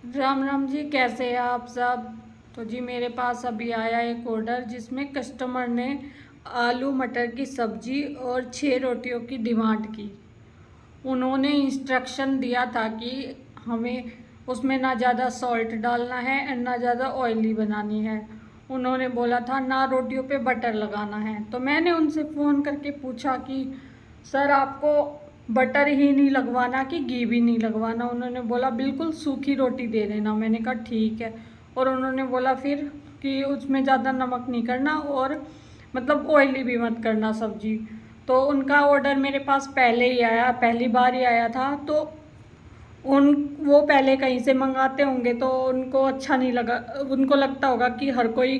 राम राम जी, कैसे हैं आप सब। तो जी मेरे पास अभी आया एक ऑर्डर जिसमें कस्टमर ने आलू मटर की सब्जी और 6 रोटियों की डिमांड की। उन्होंने इंस्ट्रक्शन दिया था कि हमें उसमें ना ज़्यादा सॉल्ट डालना है और ना ज़्यादा ऑयली बनानी है। उन्होंने बोला था ना रोटियों पे बटर लगाना है। तो मैंने उनसे फ़ोन करके पूछा कि सर आपको बटर ही नहीं लगवाना कि घी भी नहीं लगवाना। उन्होंने बोला बिल्कुल सूखी रोटी दे देना। मैंने कहा ठीक है। और उन्होंने बोला फिर कि उसमें ज़्यादा नमक नहीं करना और मतलब ऑयली भी मत करना सब्जी। तो उनका ऑर्डर मेरे पास पहले ही आया, पहली बार ही आया था। तो उन वो पहले कहीं से मंगाते होंगे तो उनको अच्छा नहीं लगा। उनको लगता होगा कि हर कोई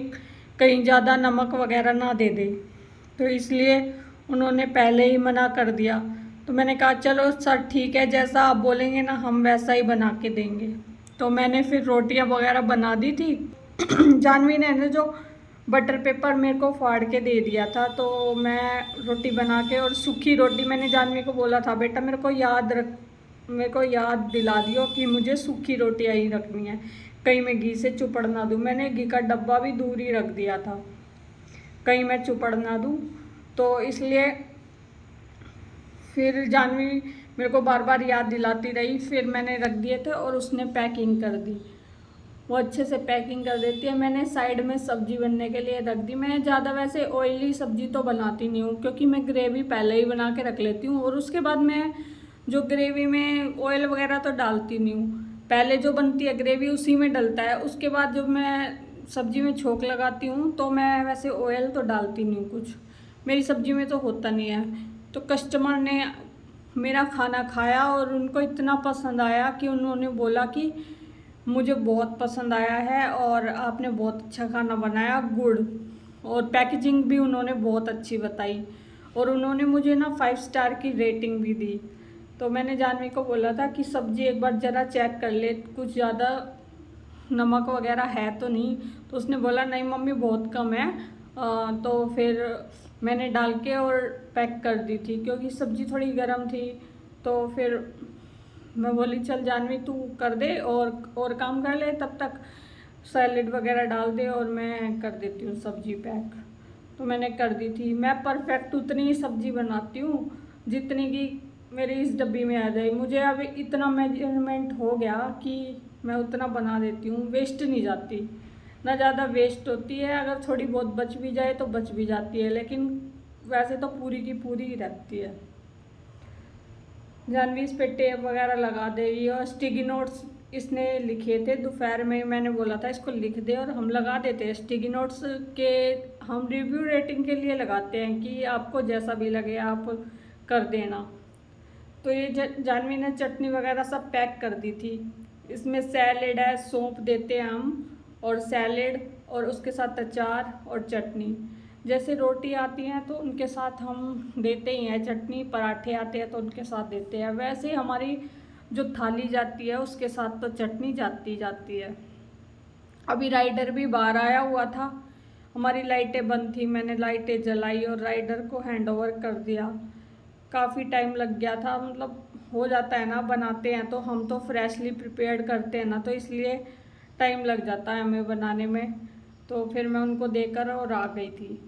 कहीं ज़्यादा नमक वगैरह ना दे दे, तो इसलिए उन्होंने पहले ही मना कर दिया। तो मैंने कहा चलो सर ठीक है, जैसा आप बोलेंगे ना हम वैसा ही बना के देंगे। तो मैंने फिर रोटियां वगैरह बना दी थी। जानवी ने जो बटर पेपर मेरे को फाड़ के दे दिया था, तो मैं रोटी बना के और सूखी रोटी मैंने जानवी को बोला था बेटा मेरे को याद दिला दियो कि मुझे सूखी रोटियां ही रखनी है, कहीं मैं घी से चुपड़ ना दूँ। मैंने घी का डब्बा भी दूर ही रख दिया था, कहीं मैं चुपड़ ना दूँ। तो इसलिए फिर जानवी मेरे को बार बार याद दिलाती रही। फिर मैंने रख दिए थे और उसने पैकिंग कर दी। वो अच्छे से पैकिंग कर देती है। मैंने साइड में सब्जी बनने के लिए रख दी। मैं ज़्यादा वैसे ऑयली सब्जी तो बनाती नहीं हूँ, क्योंकि मैं ग्रेवी पहले ही बना के रख लेती हूँ और उसके बाद मैं जो ग्रेवी में ऑयल वगैरह तो डालती नहीं हूँ। पहले जो बनती है ग्रेवी उसी में डलता है, उसके बाद जब मैं सब्जी में छोंक लगाती हूँ तो मैं वैसे ऑयल तो डालती नहीं हूँ, कुछ मेरी सब्जी में तो होता नहीं है। तो कस्टमर ने मेरा खाना खाया और उनको इतना पसंद आया कि उन्होंने बोला कि मुझे बहुत पसंद आया है और आपने बहुत अच्छा खाना बनाया, गुड। और पैकेजिंग भी उन्होंने बहुत अच्छी बताई और उन्होंने मुझे ना 5 स्टार की रेटिंग भी दी। तो मैंने जानवी को बोला था कि सब्ज़ी एक बार ज़रा चेक कर ले, कुछ ज़्यादा नमक वगैरह है तो नहीं। तो उसने बोला नहीं मम्मी बहुत कम है। तो फिर मैंने डाल के और पैक कर दी थी, क्योंकि सब्ज़ी थोड़ी गर्म थी। तो फिर मैं बोली चल जानवी तू कर दे और काम कर ले, तब तक सैलेड वगैरह डाल दे और मैं कर देती हूँ सब्जी पैक। तो मैंने कर दी थी। मैं परफेक्ट उतनी ही सब्जी बनाती हूँ जितनी की मेरी इस डब्बी में आ जाए। मुझे अब इतना मेजरमेंट हो गया कि मैं उतना बना देती हूँ, वेस्ट नहीं जाती, ना ज़्यादा वेस्ट होती है। अगर थोड़ी बहुत बच भी जाए तो बच भी जाती है, लेकिन वैसे तो पूरी की पूरी ही रहती है। जानवी इस पे टेप वगैरह लगा देगी और स्टिकी नोट्स इसने लिखे थे दोपहर में। मैंने बोला था इसको लिख दे और हम लगा देते हैं स्टिकी नोट्स के। हम रिव्यू रेटिंग के लिए लगाते हैं कि आपको जैसा भी लगे आप कर देना। तो ये जानवी ने चटनी वगैरह सब पैक कर दी थी। इसमें सैलेड है, सौंफ देते हैं हम, और सैलेड और उसके साथ अचार और चटनी। जैसे रोटी आती हैं तो उनके साथ हम देते ही हैं चटनी, पराठे आते हैं तो उनके साथ देते हैं। वैसे हमारी जो थाली जाती है उसके साथ तो चटनी जाती जाती है। अभी राइडर भी बाहर आया हुआ था, हमारी लाइटें बंद थी, मैंने लाइटें जलाई और राइडर को हैंड ओवर कर दिया। काफ़ी टाइम लग गया था, मतलब हो जाता है ना, बनाते हैं तो हम तो फ्रेशली प्रिपेयर्ड करते हैं ना, तो इसलिए टाइम लग जाता है हमें बनाने में। तो फिर मैं उनको देकर और आ गई थी।